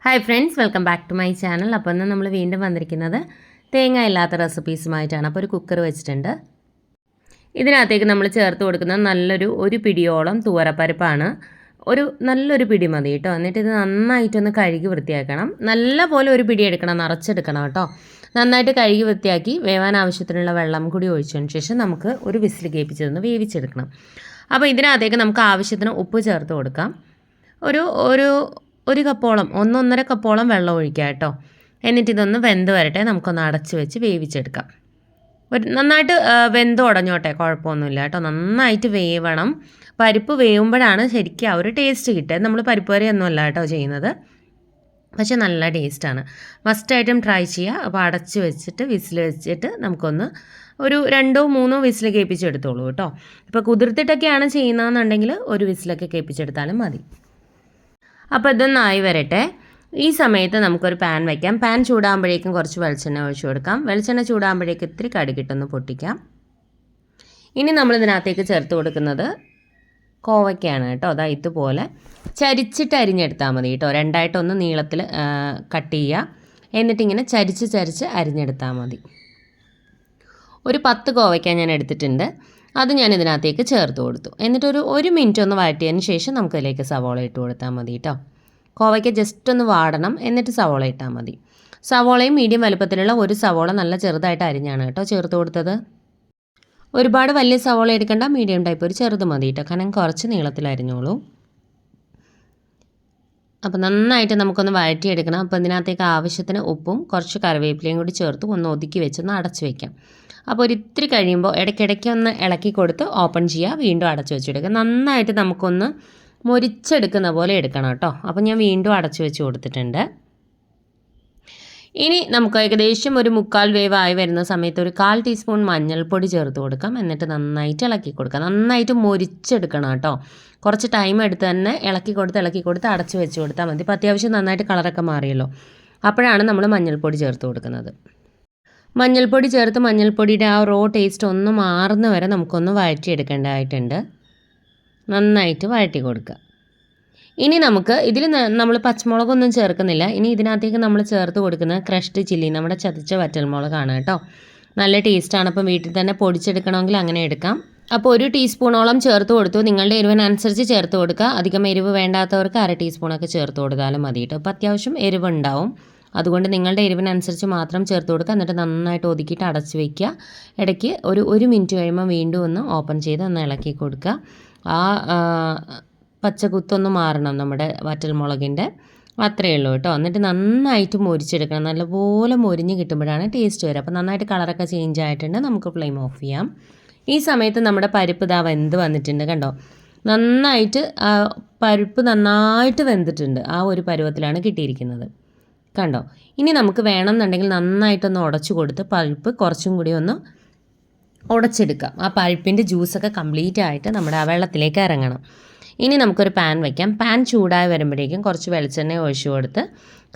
Hi friends, welcome back to my channel. അപ്പോൾ ഇന്ന് നമ്മൾ വീണ്ടും വന്നിരിക്കുന്നത് തേങ്ങ ഇല്ലാത്ത റെസിപ്പീസുമായിട്ടാണ്. അപ്പോൾ ഒരു കുക്കർ വെച്ചിട്ടുണ്ട്. ഇതിനകത്തേക്ക് നമ്മൾ ചേർത്ത് കൊടുക്കുന്ന ഒരു പിടിയോളം തൂവരപ്പരിപ്പാണ്. നല്ലൊരു പിടി മതി കേട്ടോ. എന്നിട്ട് ഇത് നന്നായിട്ടൊന്ന് കഴുകി വൃത്തിയാക്കണം. നല്ല പോലെ ഒരു പിടി എടുക്കണം, നിറച്ചെടുക്കണം കേട്ടോ. നന്നായിട്ട് കഴുകി വൃത്തിയാക്കി വേവാൻ ആവശ്യത്തിനുള്ള വെള്ളം കൂടി ഒഴിച്ചതിന് ശേഷം നമുക്ക് ഒരു വിസിൽ കേൾപ്പിച്ചതൊന്ന് വേവിച്ചെടുക്കണം. അപ്പോൾ ഇതിനകത്തേക്ക് നമുക്ക് ആവശ്യത്തിന് ഉപ്പ് ചേർത്ത് കൊടുക്കാം. ഒരു ഒരു കപ്പോളം 1-1.5 കപ്പോളം വെള്ളം ഒഴിക്കുക കേട്ടോ. എന്നിട്ട് ഇതൊന്ന് വെന്ത് വരട്ടെ, നമുക്കൊന്ന് അടച്ച് വെച്ച് വേവിച്ചെടുക്കാം. നന്നായിട്ട് വെന്ത് ഉടഞ്ഞോട്ടെ, കുഴപ്പമൊന്നുമില്ല കേട്ടോ. നന്നായിട്ട് വേവണം. പരിപ്പ് വേവുമ്പോഴാണ് ശരിക്കും ആ ഒരു ടേസ്റ്റ് കിട്ടുക. നമ്മൾ പരിപ്പ് കറിയൊന്നുമല്ല കേട്ടോ ചെയ്യുന്നത്, പക്ഷെ നല്ല ടേസ്റ്റാണ്. മസ്റ്റായിട്ടും ട്രൈ ചെയ്യുക. അപ്പോൾ അടച്ച് വെച്ചിട്ട് വിസിൽ വെച്ചിട്ട് നമുക്കൊന്ന് ഒരു 2-3 വിസിൽ കേൾപ്പിച്ചെടുത്തോളൂ കേട്ടോ. ഇപ്പോൾ കുതിർത്തിട്ടൊക്കെയാണ് ചെയ്യുന്നതെന്നുണ്ടെങ്കിൽ ഒരു വിസിലൊക്കെ കേൾപ്പിച്ചെടുത്താലും മതി. അപ്പോൾ ഇതൊന്നായി വരട്ടെ. ഈ സമയത്ത് നമുക്കൊരു പാൻ വയ്ക്കാം. പാൻ ചൂടാകുമ്പോഴേക്കും കുറച്ച് വെളിച്ചെണ്ണ ഒഴിച്ചു കൊടുക്കാം. വെളിച്ചെണ്ണ ചൂടാകുമ്പോഴേക്കും ഇത്തിരി കടുകിട്ടൊന്ന് പൊട്ടിക്കാം. ഇനി നമ്മളിതിനകത്തേക്ക് ചേർത്ത് കൊടുക്കുന്നത് കോവയ്ക്കാണ് കേട്ടോ. അതാ ഇതുപോലെ ചരിച്ചിട്ട് അരിഞ്ഞെടുത്താൽ മതി കേട്ടോ. രണ്ടായിട്ടൊന്ന് നീളത്തിൽ കട്ട് ചെയ്യുക. എന്നിട്ടിങ്ങനെ ചരിച്ച് അരിഞ്ഞെടുത്താൽ മതി. ഒരു 10 കോവയ്ക്ക ഞാൻ എടുത്തിട്ടുണ്ട്. അത് ഞാൻ ഇതിനകത്തേക്ക് ചേർത്ത് കൊടുത്തു. എന്നിട്ടൊരു 1 മിനിറ്റ് ഒന്ന് വഴറ്റിയതിന് ശേഷം നമുക്കതിലേക്ക് സവോള ഇട്ട് കൊടുത്താൽ മതി കേട്ടോ. കോവയ്ക്ക ജസ്റ്റ് ഒന്ന് വാടണം, എന്നിട്ട് സവോള ഇട്ടാൽ മതി. സവോളയും മീഡിയം വലുപ്പത്തിലുള്ള ഒരു സവോള നല്ല ചെറുതായിട്ട് അരിഞ്ഞാണ് കേട്ടോ ചേർത്ത് കൊടുത്തത്. ഒരുപാട് വലിയ സവോള എടുക്കേണ്ട, മീഡിയം ടൈപ്പ് ഒരു ചെറുത് മതി കേട്ടോ. കാരണം കുറച്ച് നീളത്തിൽ അരിഞ്ഞോളൂ. അപ്പോൾ നന്നായിട്ട് നമുക്കൊന്ന് വഴറ്റിയെടുക്കണം. അപ്പോൾ ഇതിനകത്തേക്ക് ആവശ്യത്തിന് ഉപ്പും കുറച്ച് കറിവേപ്പിലയും കൂടി ചേർത്ത് ഒന്ന് ഒതുക്കി വെച്ചൊന്ന് അടച്ച് വയ്ക്കാം. അപ്പോൾ ഒരിത്തിരി കഴിയുമ്പോൾ ഇടയ്ക്കിടയ്ക്ക് ഒന്ന് ഇളക്കി കൊടുത്ത് ഓപ്പൺ ചെയ്യുക, വീണ്ടും അടച്ച് വെച്ചെടുക്കുക. നന്നായിട്ട് നമുക്കൊന്ന് മൊരിച്ചെടുക്കുന്ന പോലെ എടുക്കണം കേട്ടോ. അപ്പോൾ ഞാൻ വീണ്ടും അടച്ച് വെച്ച് കൊടുത്തിട്ടുണ്ട്. ഇനി നമുക്ക് ഏകദേശം ഒരു 1/4 വേവായി വരുന്ന സമയത്ത് ഒരു 1/4 ടീസ്പൂൺ മഞ്ഞൾപ്പൊടി ചേർത്ത് കൊടുക്കാം. എന്നിട്ട് നന്നായിട്ട് ഇളക്കി കൊടുക്കാം. നന്നായിട്ട് മൊരിച്ചെടുക്കണം കേട്ടോ. കുറച്ച് ടൈം എടുത്ത് തന്നെ ഇളക്കി കൊടുത്ത് അടച്ച് വെച്ച് കൊടുത്താൽ മതി. ഇപ്പോൾ അത്യാവശ്യം നന്നായിട്ട് കളറൊക്കെ മാറിയല്ലോ. അപ്പോഴാണ് നമ്മൾ മഞ്ഞൾപ്പൊടി ചേർത്ത് കൊടുക്കുന്നത്. മഞ്ഞൾപ്പൊടി ചേർത്ത് മഞ്ഞൾപ്പൊടിയുടെ ആ റോ ടേസ്റ്റ് ഒന്ന് മാറുന്ന വരെ നമുക്കൊന്ന് വഴറ്റിയെടുക്കേണ്ടതായിട്ടുണ്ട്. നന്നായിട്ട് വഴറ്റി കൊടുക്കുക. ഇനി നമുക്ക് ഇതിൽ നമ്മൾ പച്ചമുളകൊന്നും ചേർക്കുന്നില്ല. ഇനി ഇതിനകത്തേക്ക് നമ്മൾ ചേർത്ത് കൊടുക്കുന്ന ക്രഷ്ഡ് ചില്ലി, നമ്മുടെ ചതച്ച വറ്റൽമുളകാണ് കേട്ടോ. നല്ല ടേസ്റ്റാണ്. അപ്പം വീട്ടിൽ തന്നെ പൊടിച്ചെടുക്കണമെങ്കിൽ അങ്ങനെ എടുക്കാം. അപ്പോൾ 1 ടീസ്പൂണോളം ചേർത്ത് കൊടുത്തു. നിങ്ങളുടെ എരിവിനനുസരിച്ച് ചേർത്ത് കൊടുക്കുക. അധികം എരിവ് വേണ്ടാത്തവർക്ക് 1/2 ടീസ്പൂണൊക്കെ ചേർത്ത് കൊടുത്താലും മതി കേട്ടോ. അപ്പോൾ അത്യാവശ്യം എരിവുണ്ടാവും. അതുകൊണ്ട് നിങ്ങളുടെ എരിവിനനുസരിച്ച് മാത്രം ചേർത്ത് കൊടുക്കുക. എന്നിട്ട് നന്നായിട്ട് ഒതുക്കിയിട്ട് അടച്ച് വയ്ക്കുക. ഇടയ്ക്ക് ഒരു മിനിറ്റ് കഴിയുമ്പോൾ വീണ്ടും ഒന്ന് ഓപ്പൺ ചെയ്ത് ഒന്ന് ഇളക്കി കൊടുക്കുക. ആ പച്ചക്കുത്തൊന്ന് മാറണം നമ്മുടെ വറ്റൽമുളകിൻ്റെ, അത്രയേ ഉള്ളൂ കേട്ടോ. എന്നിട്ട് നന്നായിട്ട് മൊരിച്ചെടുക്കണം. നല്ലപോലെ മൊരിഞ്ഞ് കിട്ടുമ്പോഴാണ് ടേസ്റ്റ് വരിക. അപ്പോൾ നന്നായിട്ട് കളറൊക്കെ ചേഞ്ച് ആയിട്ടുണ്ട്. നമുക്ക് ഫ്ലെയിം ഓഫ് ചെയ്യാം. ഈ സമയത്ത് നമ്മുടെ പരിപ്പ് ഇതാ വെന്ത് വന്നിട്ടുണ്ട് കണ്ടോ. നന്നായിട്ട് പരിപ്പ് നന്നായിട്ട് വെന്തിട്ടുണ്ട്. ആ ഒരു പരുവത്തിലാണ് കിട്ടിയിരിക്കുന്നത് കണ്ടോ. ഇനി നമുക്ക് വേണമെന്നുണ്ടെങ്കിൽ നന്നായിട്ടൊന്ന് ഉടച്ചു കൊടുത്ത് പരിപ്പ് കുറച്ചും കൂടി ഒന്ന് ഉടച്ചെടുക്കാം. ആ പരിപ്പിൻ്റെ ജ്യൂസൊക്കെ കംപ്ലീറ്റ് ആയിട്ട് നമ്മുടെ ആ വെള്ളത്തിലേക്ക് ഇറങ്ങണം. ഇനി നമുക്കൊരു പാൻ വയ്ക്കാം. പാൻ ചൂടായി വരുമ്പോഴേക്കും കുറച്ച് വെളിച്ചെണ്ണ ഒഴിച്ചു കൊടുത്ത്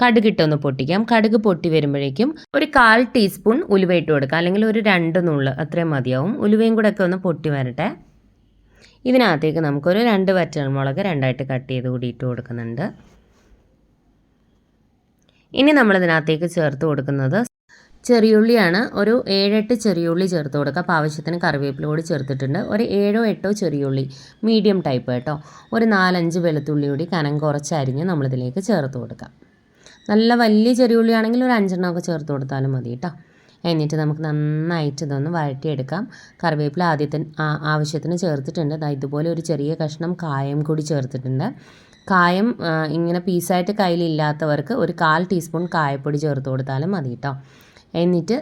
കടുകിട്ടൊന്ന് പൊട്ടിക്കാം. കടുക് പൊട്ടി വരുമ്പോഴേക്കും ഒരു 1/4 ടീസ്പൂൺ ഉലുവ ഇട്ട് കൊടുക്കാം. അല്ലെങ്കിൽ ഒരു 2 നുള്ള് അത്രയും മതിയാവും. ഉലുവയും കൂടെ ഒക്കെ ഒന്ന് പൊട്ടി വരട്ടെ. ഇതിനകത്തേക്ക് നമുക്കൊരു 2 വറ്റൽമുളക് 2ആയിട്ട് കട്ട് ചെയ്ത് കൂടി ഇട്ട് കൊടുക്കുന്നുണ്ട്. ഇനി നമ്മളിതിനകത്തേക്ക് ചേർത്ത് കൊടുക്കുന്നത് ചെറിയുള്ളിയാണ്. ഒരു 7-8 ചെറിയുള്ളി ചേർത്ത് കൊടുക്കുക. അപ്പോൾ ആവശ്യത്തിന് കറിവേപ്പില കൂടി ചേർത്തിട്ടുണ്ട്. ഒരു 7-8 ചെറിയുള്ളി മീഡിയം ടൈപ്പ് കേട്ടോ. ഒരു 4-5 വെളുത്തുള്ളി കൂടി കനം കുറച്ച് അരിഞ്ഞ് നമ്മളിതിലേക്ക് ചേർത്ത് കൊടുക്കാം. നല്ല വലിയ ചെറിയുള്ളി ആണെങ്കിൽ ഒരു 5 എണ്ണമൊക്കെ ചേർത്ത് കൊടുത്താലും മതി കേട്ടോ. എന്നിട്ട് നമുക്ക് നന്നായിട്ട് ഇതൊന്ന് വഴറ്റിയെടുക്കാം. കറിവേപ്പില ആവശ്യത്തിന് ചേർത്തിട്ടുണ്ട്. ഇതുപോലെ ഒരു ചെറിയ കഷ്ണം കായം കൂടി ചേർത്തിട്ടുണ്ട്. കായം ഇങ്ങനെ പീസായിട്ട് കയ്യിലില്ലാത്തവർക്ക് ഒരു 1/4 ടീസ്പൂൺ കായപ്പൊടി ചേർത്ത് കൊടുത്താലും മതി കേട്ടോ. എന്നിട്ട്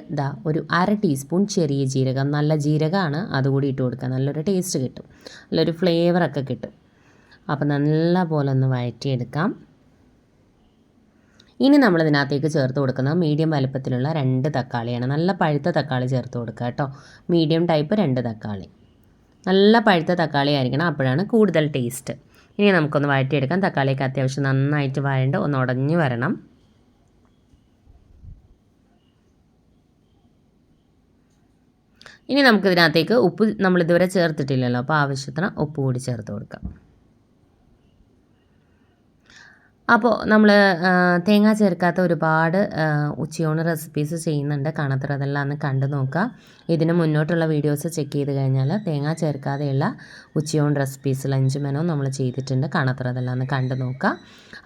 ഒരു 1/2 ടീസ്പൂൺ ചെറിയ ജീരകം, നല്ല ജീരകമാണ്, അതുകൂടി ഇട്ട് കൊടുക്കുക. നല്ലൊരു ടേസ്റ്റ് കിട്ടും, നല്ലൊരു ഫ്ലേവറൊക്കെ കിട്ടും. അപ്പോൾ നല്ല പോലെ ഒന്ന് വഴറ്റിയെടുക്കാം. ഇനി നമ്മളിതിനകത്തേക്ക് ചേർത്ത് കൊടുക്കുന്നത് മീഡിയം വലുപ്പത്തിലുള്ള 2 തക്കാളിയാണ്. നല്ല പഴുത്ത തക്കാളി ചേർത്ത് കൊടുക്കുക കേട്ടോ. മീഡിയം ടൈപ്പ് 2 തക്കാളി. നല്ല പഴുത്ത തക്കാളി ആയിരിക്കണം, അപ്പോഴാണ് കൂടുതൽ ടേസ്റ്റ്. ഇനി നമുക്കൊന്ന് വഴറ്റിയെടുക്കാം. തക്കാളിയൊക്കെ അത്യാവശ്യം നന്നായിട്ട് വഴണ്ട് ഒന്ന് ഉടഞ്ഞ് വരണം. ഇനി നമുക്കിതിനകത്തേക്ക് ഉപ്പ് നമ്മളിതുവരെ ചേർത്തിട്ടില്ലല്ലോ, അപ്പോൾ ആവശ്യത്തിന് ഉപ്പ് കൂടി ചേർത്ത് കൊടുക്കാം. അപ്പോൾ നമ്മൾ തേങ്ങ ചേർക്കാത്ത ഒരുപാട് ഉച്ചയൂണ് റെസിപ്പീസ് ചെയ്യുന്നുണ്ട്. കാണാത്തവർ അതെല്ലാം ഒന്ന് കണ്ടു നോക്കുക. ഇതിന് മുന്നോട്ടുള്ള വീഡിയോസ് ചെക്ക് ചെയ്ത് കഴിഞ്ഞാൽ തേങ്ങ ചേർക്കാതെയുള്ള ഉച്ചയൂണ് റെസിപ്പീസ് ലഞ്ച് മെനു നമ്മൾ ചെയ്തിട്ടുണ്ട്. കാണാത്തവർ അതെല്ലാം ഒന്ന് കണ്ടു നോക്കുക.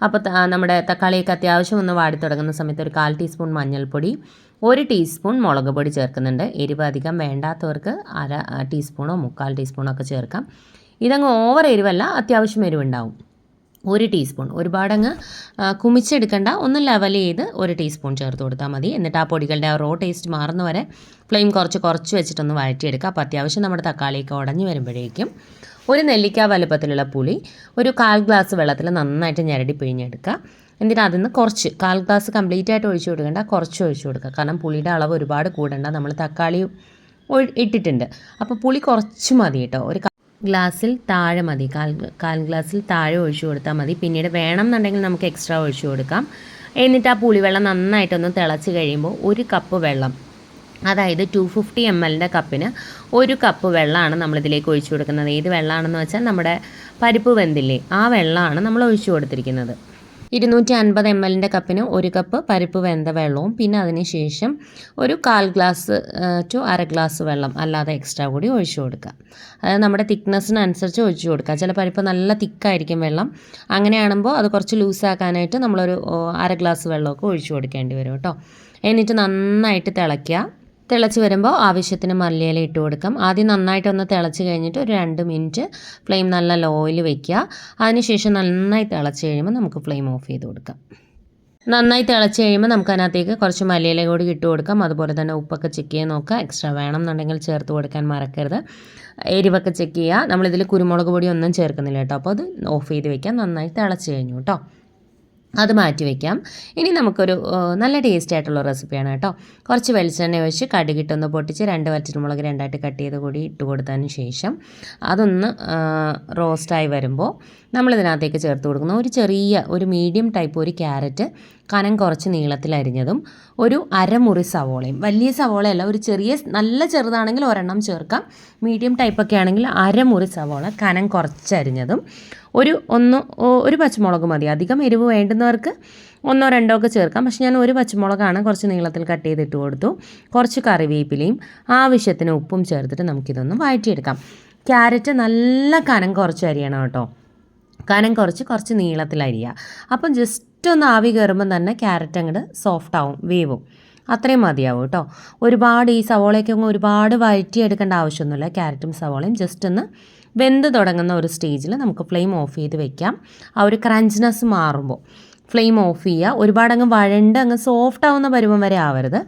അപ്പോൾ നമ്മുടെ തക്കാളിയൊക്കെ അത്യാവശ്യം ഒന്ന് വാടി തുടങ്ങുന്ന സമയത്ത് ഒരു 1/4 ടീസ്പൂൺ മഞ്ഞൾപ്പൊടി, 1 ടീസ്പൂൺ മുളക് പൊടി ചേർക്കുന്നുണ്ട്. എരിവ് അധികം വേണ്ടാത്തവർക്ക് 1/2 ടീസ്പൂണോ 3/4 ടീസ്പൂണോ ഒക്കെ ചേർക്കാം. ഇതങ്ങ് ഓവർ എരിവല്ല, അത്യാവശ്യം എരിവുണ്ടാവും. 1 ടീസ്പൂൺ, ഒരുപാടങ്ങ് കുമിച്ചെടുക്കേണ്ട, ഒന്ന് ലെവൽ ചെയ്ത് 1 ടീസ്പൂൺ ചേർത്ത് കൊടുത്താൽ മതി. എന്നിട്ട് ആ പൊടികളുടെ ആ റോ ടേസ്റ്റ് മാറുന്ന വരെ ഫ്ലെയിം കുറച്ച് വെച്ചിട്ടൊന്ന് വഴറ്റിയെടുക്കുക. അപ്പോൾ അത്യാവശ്യം നമ്മുടെ തക്കാളിയൊക്കെ ഉടഞ്ഞ് വരുമ്പോഴേക്കും ഒരു നെല്ലിക്ക വലുപ്പത്തിലുള്ള പുളി ഒരു 1/4 ഗ്ലാസ് വെള്ളത്തിൽ നന്നായിട്ട് ഞെരടി പിഴിഞ്ഞെടുക്കുക. എന്നിട്ട് അതിൽ നിന്ന് കുറച്ച് 1/4 ഗ്ലാസ് കംപ്ലീറ്റ് ആയിട്ട് ഒഴിച്ചു കൊടുക്കേണ്ട, കുറച്ച് ഒഴിച്ചു കൊടുക്കുക. കാരണം പുളിയുടെ അളവ് ഒരുപാട് കൂടണ്ട, നമ്മൾ തക്കാളി ഇട്ടിട്ടുണ്ട്. അപ്പോൾ പുളി കുറച്ച് മതി കേട്ടോ. ഒരു ഗ്ലാസ്സിൽ താഴെ മതി, കാൽ ഗ്ലാസ്സിൽ താഴെ ഒഴിച്ചു കൊടുത്താൽ മതി. പിന്നീട് വേണം എന്നുണ്ടെങ്കിൽ നമുക്ക് എക്സ്ട്രാ ഒഴിച്ചു കൊടുക്കാം. എന്നിട്ട് ആ പുളിവെള്ളം നന്നായിട്ടൊന്ന് തിളച്ച് കഴിയുമ്പോൾ 1 കപ്പ് വെള്ളം, അതായത് 250 ml കപ്പിന് 1 കപ്പ് വെള്ളമാണ് നമ്മളിതിലേക്ക് ഒഴിച്ചു കൊടുക്കുന്നത്. ഏത് വെള്ളമാണെന്ന് വെച്ചാൽ നമ്മുടെ പരിപ്പ് വെന്തില്ലേ, ആ വെള്ളമാണ് നമ്മൾ ഒഴിച്ചു കൊടുത്തിരിക്കുന്നത്. 250 ml കപ്പിന് 1 കപ്പ് പരിപ്പ് വെന്ത വെള്ളവും പിന്നെ അതിന് ശേഷം ഒരു 1/4 ഗ്ലാസ് ടു 1/2 ഗ്ലാസ് വെള്ളം അല്ലാതെ എക്സ്ട്രാ കൂടി ഒഴിച്ചു കൊടുക്കുക. അതായത് നമ്മുടെ തിക്നെസ്സിനനുസരിച്ച് ഒഴിച്ചു കൊടുക്കുക. ചില പരിപ്പ് നല്ല തിക്കായിരിക്കും വെള്ളം, അങ്ങനെയാകുമ്പോൾ അത് കുറച്ച് ലൂസാക്കാനായിട്ട് നമ്മളൊരു 1/2 ഗ്ലാസ് വെള്ളമൊക്കെ ഒഴിച്ചു കൊടുക്കേണ്ടി വരും കേട്ടോ. എന്നിട്ട് നന്നായിട്ട് തിളച്ച് വരുമ്പോൾ ആവശ്യത്തിന് മല്ലിയില ഇട്ട് കൊടുക്കാം. ആദ്യം നന്നായിട്ടൊന്ന് തിളച്ച് കഴിഞ്ഞിട്ട് ഒരു 2 മിനിറ്റ് ഫ്ലെയിം നല്ല ലോയിൽ വെക്കുക. അതിനുശേഷം നന്നായി തിളച്ച് കഴിയുമ്പോൾ നമുക്ക് ഫ്ലെയിം ഓഫ് ചെയ്ത് കൊടുക്കാം. നന്നായി തിളച്ച് കഴിയുമ്പോൾ നമുക്ക് അതിനകത്തേക്ക് കുറച്ച് മല്ലിയില കൂടി ഇട്ട് കൊടുക്കാം. അതുപോലെ തന്നെ ഉപ്പൊക്കെ ചെക്ക് ചെയ്ത് നോക്കുക. എക്സ്ട്രാ വേണം എന്നുണ്ടെങ്കിൽ ചേർത്ത് കൊടുക്കാൻ മറക്കരുത്. എരിവൊക്കെ ചെക്ക് ചെയ്യുക. നമ്മളിതിൽ കുരുമുളക് പൊടി ഒന്നും ചേർക്കുന്നില്ല കേട്ടോ. അപ്പോൾ അത് ഓഫ് ചെയ്ത് വെക്കാം. നന്നായി തിളച്ച് കഴിഞ്ഞു കേട്ടോ, അത് മാറ്റി വയ്ക്കാം. ഇനി നമുക്കൊരു നല്ല ടേസ്റ്റ് ആയിട്ടുള്ള റെസിപ്പിയാണ് കേട്ടോ. കുറച്ച് വെളിച്ചെണ്ണ ഒഴിച്ച് കടുകിട്ടൊന്ന് പൊട്ടിച്ച് 2 വറ്റൽമുളക് 2ആയിട്ട് കട്ട് ചെയ്ത് കൂടി ഇട്ട് കൊടുത്തതിന് ശേഷം അതൊന്ന് റോസ്റ്റായി വരുമ്പോൾ നമ്മളിതിനകത്തേക്ക് ചേർത്ത് കൊടുക്കുന്ന ഒരു മീഡിയം ടൈപ്പ് ഒരു ക്യാരറ്റ് കനം കുറച്ച് നീളത്തിലരിഞ്ഞതും, ഒരു അരമുറി സവോളയും, വലിയ സവോളയല്ല, ഒരു നല്ല ചെറുതാണെങ്കിൽ ഒരെണ്ണം ചേർക്കാം, മീഡിയം ടൈപ്പൊക്കെ ആണെങ്കിൽ അരമുറി സവോള കനം കുറച്ചരിഞ്ഞതും, ഒരു പച്ചമുളക് മതി. അധികം എരിവ് വേണ്ടുന്നവർക്ക് 1 2 ഒക്കെ ചേർക്കാം. പക്ഷെ ഞാൻ ഒരു പച്ചമുളകാണ് കുറച്ച് നീളത്തിൽ കട്ട് ചെയ്തിട്ട് കൊടുത്തു. കുറച്ച് കറിവേപ്പിലയും ആവശ്യത്തിന് ഉപ്പും ചേർത്തിട്ട് നമുക്കിതൊന്ന് വഴറ്റിയെടുക്കാം. ക്യാരറ്റ് നല്ല കനം കുറച്ച് അരിയണം കേട്ടോ. കനം കുറച്ച് നീളത്തിൽ അരിയുക. അപ്പം ജസ്റ്റ് ഒന്ന് ആവി കയറുമ്പം തന്നെ ക്യാരറ്റ് അങ്ങോട്ട് സോഫ്റ്റ് ആവും, വേവും. അത്രയും മതിയാവും കേട്ടോ. ഒരുപാട് ഈ സവോളയൊക്കെ ഒരുപാട് വഴറ്റിയെടുക്കേണ്ട ആവശ്യമൊന്നുമില്ല. ക്യാരറ്റും സവോളയും ജസ്റ്റ് ഒന്ന് വെന്ത് തുടങ്ങുന്ന ഒരു സ്റ്റേജിൽ നമുക്ക് ഫ്ലെയിം ഓഫ് ചെയ്ത് വെക്കാം. ആ ഒരു ക്രഞ്ച്നെസ് മാറുമ്പോൾ ഫ്ലെയിം ഓഫ് ചെയ്യുക. ഒരുപാടങ്ങ് വഴണ്ട് അങ്ങ് സോഫ്റ്റ് ആവുന്ന പരുവം വരെ ആവരുത്.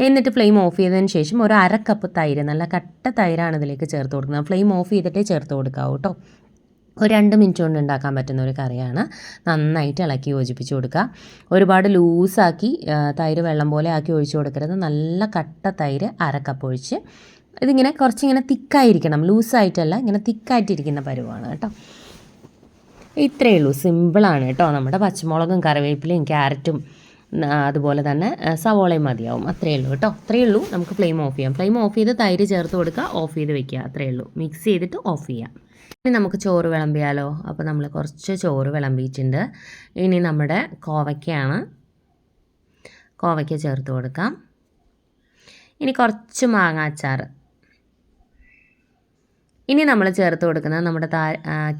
എന്നിട്ട് ഫ്ലെയിം ഓഫ് ചെയ്തതിന് ശേഷം ഒരു 1/2 കപ്പ് തൈര്, നല്ല കട്ട തൈരാണ് ഇതിലേക്ക് ചേർത്ത് കൊടുക്കുന്നത്. ഫ്ലെയിം ഓഫ് ചെയ്തിട്ടേ ചേർത്ത് കൊടുക്കാവൂ കേട്ടോ. ഒരു 2 മിനിറ്റ് കൊണ്ട് ഉണ്ടാക്കാൻ പറ്റുന്ന ഒരു കറിയാണ്. നന്നായിട്ട് ഇളക്കി യോജിപ്പിച്ച് കൊടുക്കുക. ഒരുപാട് ലൂസാക്കി തൈര് വെള്ളം പോലെ ആക്കി ഒഴിച്ച് കൊടുക്കരുത്. നല്ല കട്ട തൈര് 1/2 കപ്പ് ഒഴിച്ച് ഇതിങ്ങനെ കുറച്ചിങ്ങനെ തിക്കായിരിക്കണം, ലൂസായിട്ടല്ല, ഇങ്ങനെ തിക്കായിട്ടിരിക്കുന്ന പരുവാണ് കേട്ടോ. ഇത്രയേ ഉള്ളൂ, സിമ്പിളാണ് കേട്ടോ. നമ്മുടെ പച്ചമുളകും കറിവേപ്പിലയും ക്യാരറ്റും അതുപോലെ തന്നെ സവോളയും മതിയാവും. അത്രയേ ഉള്ളൂ കേട്ടോ. അത്രയേ ഉള്ളൂ. നമുക്ക് ഫ്ലെയിം ഓഫ് ചെയ്യാം. ഫ്ലെയിം ഓഫ് ചെയ്ത് തൈര് ചേർത്ത് കൊടുക്കുക, ഓഫ് ചെയ്ത് വെക്കുക. അത്രയേ ഉള്ളൂ. മിക്സ് ചെയ്തിട്ട് ഓഫ് ചെയ്യാം. ഇനി നമുക്ക് ചോറ് വിളമ്പിയാലോ. അപ്പോൾ നമ്മൾ കുറച്ച് ചോറ് വിളമ്പിയിട്ടുണ്ട്. ഇനി നമ്മുടെ കോവയ്ക്ക ചേർത്ത് കൊടുക്കാം. ഇനി കുറച്ച് മാങ്ങാച്ചാറ്. ഇനി നമ്മൾ ചേർത്ത് കൊടുക്കുന്നത് നമ്മുടെ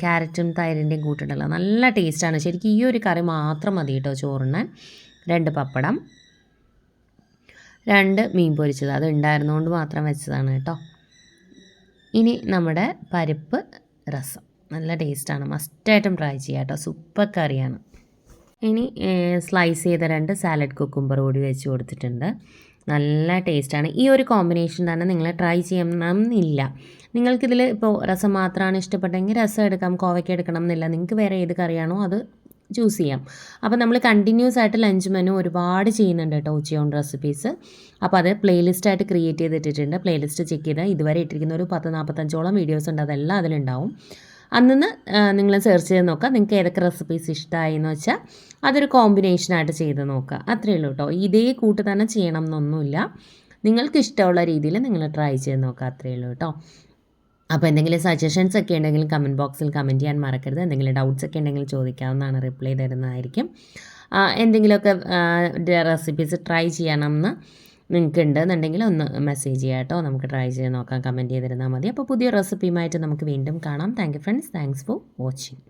ക്യാരറ്റും തൈരിൻ്റെയും കൂട്ടുണ്ടല്ലോ, നല്ല ടേസ്റ്റാണ്. ശരിക്കും ഈ ഒരു കറി മാത്രം മതി കേട്ടോ ചോറിന്. 2 പപ്പടം, 2 മീൻ പൊരിച്ചത്, അത് ഉണ്ടായിരുന്നുകൊണ്ട് മാത്രം വെച്ചതാണ് കേട്ടോ. ഇനി നമ്മുടെ പരിപ്പ് രസം, നല്ല ടേസ്റ്റാണ്, മസ്റ്റായിട്ടും ട്രൈ ചെയ്യാം കേട്ടോ. സൂപ്പർ കറിയാണ്. ഇനി സ്ലൈസ് ചെയ്ത 2 സാലഡ് കുക്കുംബർ കൂടി വെച്ച് കൊടുത്തിട്ടുണ്ട്. നല്ല ടേസ്റ്റാണ്. ഈ ഒരു കോമ്പിനേഷൻ തന്നെ നിങ്ങൾ ട്രൈ ചെയ്യണമെന്നില്ല. നിങ്ങൾക്കിതിൽ ഇപ്പോൾ രസം മാത്രമാണ് ഇഷ്ടപ്പെട്ടെങ്കിൽ രസം എടുക്കാം, കോവയ്ക്ക എടുക്കണം എന്നില്ല. നിങ്ങൾക്ക് വേറെ ഏത് കറിയാണോ അത് ചൂസ് ചെയ്യാം. അപ്പോൾ നമ്മൾ കണ്ടിന്യൂസ് ആയിട്ട് ലഞ്ച് മെനു ഒരുപാട് ചെയ്യുന്നുണ്ട് കേട്ടോ, ഉച്ചയൂണ് റെസിപ്പീസ്. അപ്പോൾ അത് പ്ലേലിസ്റ്റായിട്ട് ക്രിയേറ്റ് ചെയ്തിട്ടിട്ടുണ്ട്. പ്ലേലിസ്റ്റ് ചെക്ക് ചെയ്താൽ ഇതുവരെ ഇട്ടിരിക്കുന്ന ഒരു 10-45ഓളം വീഡിയോസ് ഉണ്ട്, അതെല്ലാം അതിലുണ്ടാവും. അന്ന് നിങ്ങൾ സെർച്ച് ചെയ്ത് നോക്കുക. നിങ്ങൾക്ക് ഏതൊക്കെ റെസിപ്പീസ് ഇഷ്ടമായി എന്ന് വെച്ചാൽ അതൊരു കോമ്പിനേഷനായിട്ട് ചെയ്ത് നോക്കുക. അത്രയേ ഉള്ളൂ കേട്ടോ. ഇതേ കൂട്ട് തന്നെ ചെയ്യണം എന്നൊന്നുമില്ല. നിങ്ങൾക്ക് ഇഷ്ടമുള്ള രീതിയിൽ നിങ്ങൾ ട്രൈ ചെയ്ത് നോക്കുക. അത്രയേ ഉള്ളൂ കേട്ടോ. അപ്പോൾ എന്തെങ്കിലും സജഷൻസ് ഒക്കെ ഉണ്ടെങ്കിൽ കമൻറ്റ് ബോക്സിൽ കമൻറ്റ് ചെയ്യാൻ മറക്കരുത്. എന്തെങ്കിലും ഡൗട്ട്സ് ഒക്കെ ഉണ്ടെങ്കിൽ ചോദിക്കാവുന്നതാണ്, റിപ്ലൈ തരുന്നതായിരിക്കും. എന്തെങ്കിലുമൊക്കെ റെസിപ്പീസ് ട്രൈ ചെയ്യണമെന്ന് നിങ്ങൾക്ക് ഉണ്ടെന്നുണ്ടെങ്കിൽ ഒന്ന് മെസ്സേജ് ചെയ്യാം കേട്ടോ. നമുക്ക് ട്രൈ ചെയ്ത് നോക്കാം, കമൻറ്റ് ചെയ്തിരുന്നാൽ മതി. അപ്പോൾ പുതിയ റെസിപ്പിയുമായിട്ട് നമുക്ക് വീണ്ടും കാണാം. Thank you friends, thanks for watching.